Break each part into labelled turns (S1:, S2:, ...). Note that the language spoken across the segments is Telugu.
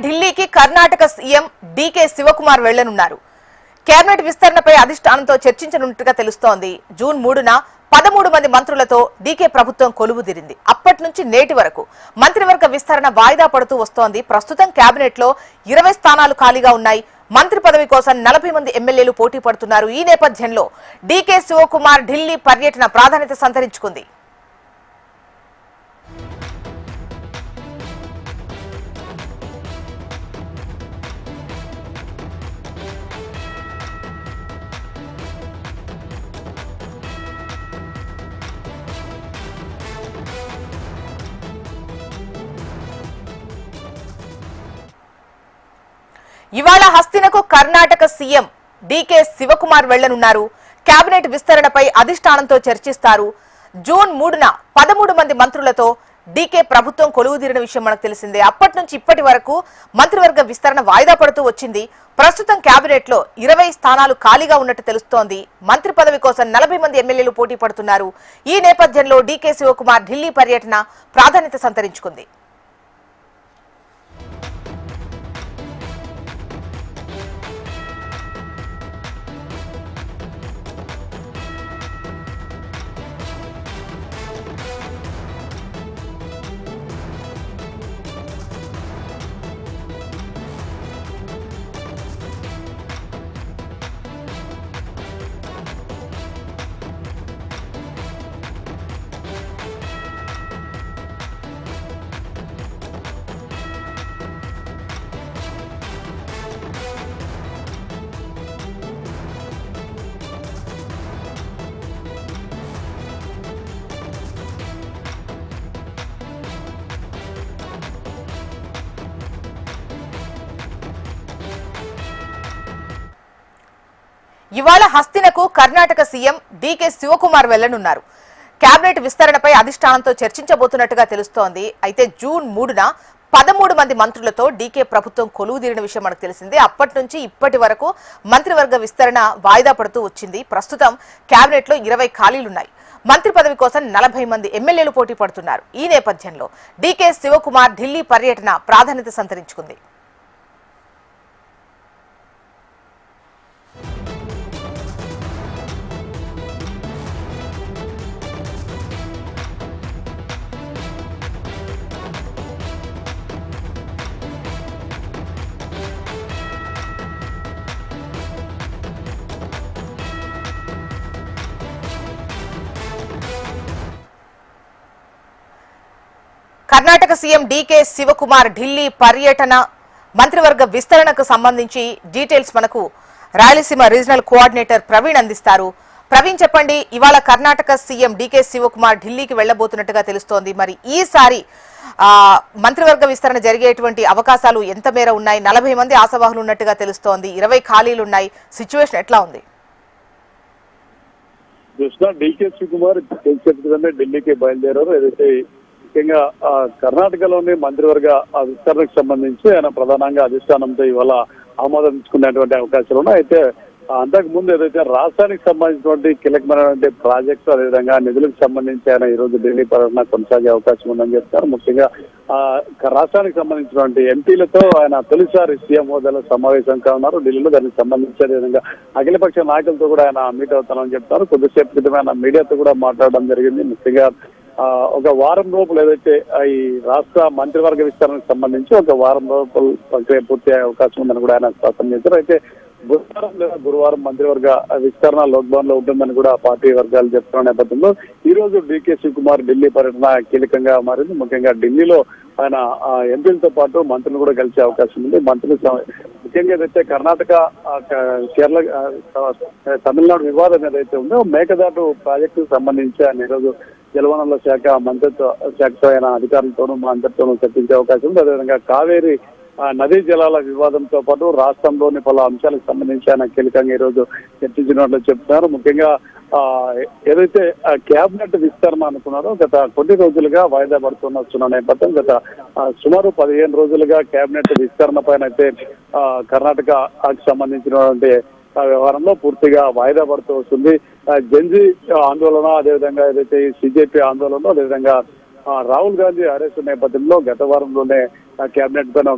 S1: ఢిల్లీకి కర్ణాటక సీఎం డీకే శివకుమార్ వెళ్లనున్నారు. కేబినెట్ విస్తరణపై అధిష్టానంతో చర్చించనున్నట్టుగా తెలుస్తోంది. జూన్ 3న 13 మంది మంత్రులతో డీకే ప్రభుత్వం కొలువుదీరింది. అప్పటి నుంచి నేటి వరకు మంత్రివర్గ విస్తరణ వాయిదా పడుతూ వస్తోంది. ప్రస్తుతం కేబినెట్ లో 20 స్థానాలు ఖాళీగా ఉన్నాయి. మంత్రి పదవి కోసం 40 మంది ఎమ్మెల్యేలు పోటీ పడుతున్నారు. ఈ నేపథ్యంలో డీకే శివకుమార్ ఢిల్లీ పర్యటన ప్రాధాన్యత సంతరించుకుంది. ఇవాళ హస్తినకు కర్ణాటక సీఎం డీకే శివకుమార్ వెళ్లనున్నారు. కేబినెట్ విస్తరణపై అధిష్టానంతో చర్చిస్తారు. జూన్ 3న 13 మంది మంత్రులతో డీకే ప్రభుత్వం కొలువుదీరిన విషయం మనకు తెలిసిందే. అప్పటి నుంచి ఇప్పటి వరకు మంత్రివర్గ విస్తరణ వాయిదా పడుతూ వచ్చింది. ప్రస్తుతం కేబినెట్ లో 20 స్థానాలు ఖాళీగా ఉన్నట్టు తెలుస్తోంది. మంత్రి పదవి కోసం 40 మంది ఎమ్మెల్యేలు పోటీ పడుతున్నారు. ఈ నేపథ్యంలో డీకే శివకుమార్ ఢిల్లీ పర్యటన ప్రాధాన్యత సంతరించుకుంది. ఇవాళ హస్తినకు కర్ణాటక సీఎం డీకే శివకుమార్ వెళ్లనున్నారు. కేబినెట్ విస్తరణపై అధిష్టానంతో చర్చించబోతున్నట్టుగా తెలుస్తోంది. అయితే జూన్ 3న 13 మంది మంత్రులతో డీకే ప్రభుత్వం కొలువుదీరిన విషయం మనకు తెలిసిందే. అప్పటి నుంచి ఇప్పటి వరకు మంత్రివర్గ విస్తరణ వాయిదా పడుతూ వచ్చింది. ప్రస్తుతం కేబినెట్ లో 20 ఖాళీలున్నాయి. మంత్రి పదవి కోసం 40 మంది ఎమ్మెల్యేలు పోటీ పడుతున్నారు. ఈ నేపథ్యంలో డీకే శివకుమార్ ఢిల్లీ పర్యటన ప్రాధాన్యత సంతరించుకుంది. కర్ణాటక సీఎం డీకే శివకుమార్ ఢిల్లీ పర్యటన మంత్రివర్గ విస్తరణకు సంబంధించి డీటెయిల్స్ మనకు రాయలసీమ రీజనల్ కోఆర్డినేటర్ ప్రవీణ్ అందిస్తారు. ప్రవీణ్, చెప్పండి, ఇవాళ కర్ణాటక సీఎం డీకే శివకుమార్ ఢిల్లీకి వెళ్లబోతున్నట్టుగా తెలుస్తోంది. మరి ఈసారి మంత్రివర్గ విస్తరణ జరిగేటువంటి అవకాశాలు ఎంత మేర ఉన్నాయి? 40 మంది ఆశావాహులు ఉన్నట్టుగా తెలుస్తోంది. 20 ఖాళీలు ఉన్నాయి. సిచ్యువేషన్ ఎట్లా ఉంది?
S2: డీకే శివకుమార్ ఢిల్లీకి బయలుదేరారు. ఏదైతే ముఖ్యంగా కర్ణాటకలోని మంత్రివర్గ విస్తరణకు సంబంధించి ఆయన ప్రధానంగా అధిష్టానంతో ఇవాళ ఆమోదించుకునేటువంటి అవకాశాలు ఉన్నాయి. అయితే అంతకు ముందు ఏదైతే రాష్ట్రానికి సంబంధించినటువంటి కీలకమైనటువంటి ప్రాజెక్టు అదేవిధంగా నిధులకు సంబంధించి ఆయన ఈ రోజు ఢిల్లీ పర్యటన కొనసాగే అవకాశం ఉందని చెప్తారు. ముఖ్యంగా రాష్ట్రానికి సంబంధించినటువంటి ఎంపీలతో ఆయన తొలిసారి సీఎం హోదాలో సమావేశం కానున్నారు ఢిల్లీలో. దానికి సంబంధించి అదేవిధంగా అఖిలపక్ష నాయకులతో కూడా ఆయన మీట్ అవుతానని చెప్తారు. కొద్దిసేపు క్రితమే ఆయన మీడియాతో కూడా మాట్లాడడం జరిగింది. ముఖ్యంగా ఒక వారం లోపల ఏదైతే ఈ రాష్ట్ర మంత్రివర్గ విస్తరణకు సంబంధించి ఒక వారం లోపల ప్రక్రియ పూర్తి అయ్యే అవకాశం ఉందని కూడా ఆయన స్పష్టం చేశారు. అయితే బుధవారం లేదా గురువారం మంత్రివర్గ విస్తరణ లోక్భవన్ లో ఉంటుందని కూడా పార్టీ వర్గాలు చెప్తున్న నేపథ్యంలో ఈ రోజు డీకే శివకుమార్ ఢిల్లీ పర్యటన కీలకంగా మారింది. ముఖ్యంగా ఢిల్లీలో ఆయన ఎంపీలతో పాటు మంత్రులు కూడా కలిసే అవకాశం ఉంది. మంత్రులు ముఖ్యంగా ఏదైతే కర్ణాటక కేరళ తమిళనాడు వివాదం ఏదైతే ఉందో మేకదాటు ప్రాజెక్టుకు సంబంధించి ఆయన ఈరోజు జలవనరుల శాఖ మంత్రిత్వ శాఖతో ఆయన అధికారులతోనూ మంత్రితోనూ చర్చించే అవకాశం ఉంది. అదేవిధంగా కావేరీ నదీ జలాల వివాదంతో పాటు రాష్ట్రంలోని పలు అంశాలకు సంబంధించి ఆయన కీలకంగా ఈ రోజు చర్చించినట్లు చెప్తున్నారు. ముఖ్యంగా ఏదైతే కేబినెట్ విస్తరణ అనుకున్నారో గత కొన్ని రోజులుగా వాయిదా పడుతున్న నేపథ్యం గత సుమారు 15 రోజులుగా కేబినెట్ విస్తరణ పైన అయితే కర్ణాటకకు సంబంధించినటువంటి వ్యవహారంలో పూర్తిగా వాయిదా పడుతూ వస్తుంది. జెన్జీ ఆందోళన అదేవిధంగా ఏదైతే సిజేపీ ఆందోళన అదేవిధంగా రాహుల్ గాంధీ అరెస్ట్ నేపథ్యంలో గత వారంలోనే కేబినెట్ పైన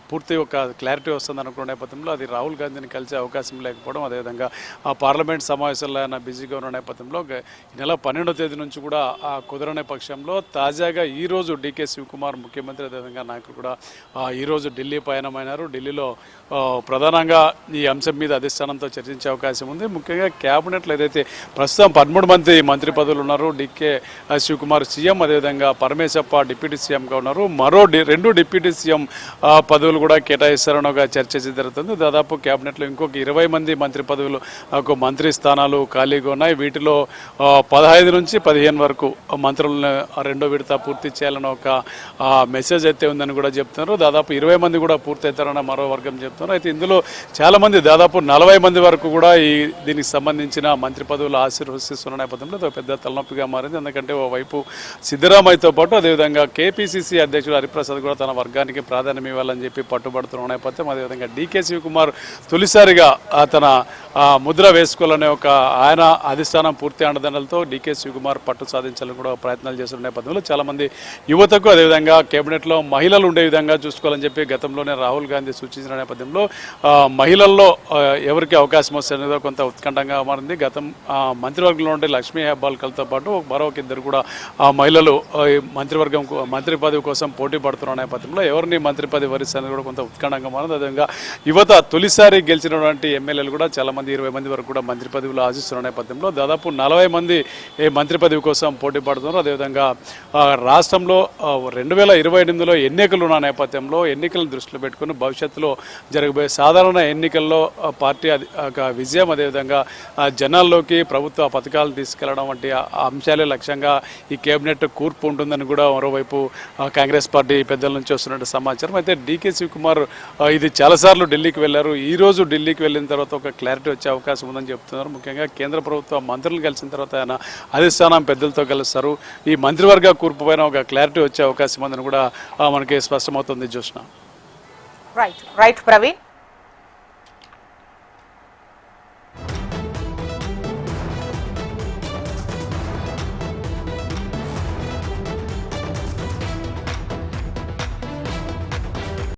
S3: పూర్తి ఒక క్లారిటీ వస్తుంది అనుకున్న నేపథ్యంలో అది రాహుల్ గాంధీని కలిసే అవకాశం లేకపోవడం, అదేవిధంగా ఆ పార్లమెంట్ సమావేశాల్లో ఆయన బిజీగా ఉన్న నేపథ్యంలో ఈ నెల 12వ తేదీ నుంచి కూడా కుదరనే పక్షంలో తాజాగా ఈరోజు డీకే శివకుమార్ ముఖ్యమంత్రి అదేవిధంగా నాయకులు కూడా ఈరోజు ఢిల్లీ పయనమైనారు. ఢిల్లీలో ప్రధానంగా ఈ అంశం మీద అధిష్టానంతో చర్చించే అవకాశం ఉంది. ముఖ్యంగా క్యాబినెట్లో ఏదైతే ప్రస్తుతం 13 మంత్రి పదవులు ఉన్నారు, డీకే శివకుమార్ సీఎం, అదేవిధంగా పరమేశప్ప డిప్యూటీ సీఎంగా ఉన్నారు. మరో 2 డిప్యూటీ సీఎం పదవులు కూడా కేటాయిస్తారని ఒక చర్చ జరుగుతుంది. దాదాపు కేబినెట్లో ఇంకొక 20 మంది మంత్రి పదవులు, మంత్రి స్థానాలు ఖాళీగా ఉన్నాయి. వీటిలో 15 నుంచి 15 వరకు మంత్రులను 2వ విడత పూర్తి చేయాలని ఒక మెసేజ్ అయితే ఉందని కూడా చెప్తున్నారు. దాదాపు 20 మంది కూడా పూర్తి అవుతారని మరో వర్గం చెప్తున్నారు. అయితే ఇందులో చాలా మంది దాదాపు 40 మంది వరకు కూడా దీనికి సంబంధించిన మంత్రి పదవులు ఆశీర్వదిస్తున్న నేపథ్యంలో అది పెద్ద తలనొప్పిగా మారింది. ఎందుకంటే ఓవైపు సిద్ధరామయ్యతో పాటు అదేవిధంగా కేపీసీసీ అధ్యక్షుడు హరిప్రసాద్ కూడా తన వర్గానికి ప్రాధాన్యం ఇవ్వాలని చెప్పి పట్టుబడుతున్న నేపథ్యం, అదేవిధంగా డీకే శివకుమార్ తొలిసారిగా తన ముద్ర వేసుకోవాలనే ఒక ఆయన అధిష్టానం పూర్తి అండదండలతో డీకే శివకుమార్ పట్టు సాధించాలని కూడా ప్రయత్నాలు చేస్తున్న నేపథ్యంలో చాలామంది యువతకు అదేవిధంగా కేబినెట్లో మహిళలు ఉండే విధంగా చూసుకోవాలని చెప్పి గతంలోనే రాహుల్ గాంధీ సూచించిన నేపథ్యంలో మహిళల్లో ఎవరికి అవకాశం వస్తుందో కొంత ఉత్కంఠంగా మారింది. గతం మంత్రివర్గంలో ఉండే లక్ష్మీ హెబ్బాల్కర్తో పాటు మరొక ఇద్దరు కూడా మహిళలు మంత్రి పదవి కోసం పోటీ పడుతున్న నేపథ్యంలో ఎవరిని మంత్రి పదవి వరిస్తారని కూడా కొంత ఉత్కంఠంగా మారింది. అదేవిధంగా యువత తొలిసారి గెలిచినటువంటి ఎమ్మెల్యేలు కూడా చాలా మంది 20 మంది వరకు కూడా మంత్రి పదవులు ఆశిస్తున్న నేపథ్యంలో దాదాపు 40 మంది మంత్రి పదవి కోసం పోటీ పడుతున్నారు. అదేవిధంగా రాష్ట్రంలో 2028లో ఎన్నికలు ఉన్న నేపథ్యంలో ఎన్నికలను దృష్టిలో పెట్టుకుని భవిష్యత్తులో జరగబోయే సాధారణ ఎన్నికల్లో పార్టీ విజయం, అదేవిధంగా జనాల్లోకి ప్రభుత్వ పథకాలు తీసుకెళ్లడం వంటి అంశాలే లక్ష్యంగా ఈ కేబినెట్ కూర్పు ఉంటుందని కూడా మరోవైపు కాంగ్రెస్ పార్టీ పెద్దల నుంచి వస్తున్నట్టు సమాచారం. అయితే డీకే శివకుమార్ ఇది చాలాసార్లు ఢిల్లీకి వెళ్లారు. ఈ రోజు ఢిల్లీకి వెళ్ళిన తర్వాత ఒక క్లారిటీ వచ్చే అవకాశం ఉందని చెప్తున్నారు. ముఖ్యంగా కేంద్ర ప్రభుత్వ మంత్రులు కలిసిన తర్వాత ఆయన అధిష్టానం పెద్దలతో కలుస్తారు. ఈ మంత్రివర్గ కూర్పు పైన ఒక క్లారిటీ వచ్చే అవకాశం ఉందని కూడా మనకి స్పష్టమవుతుంది. జోష్న
S1: రైట్ ప్రవీణ్.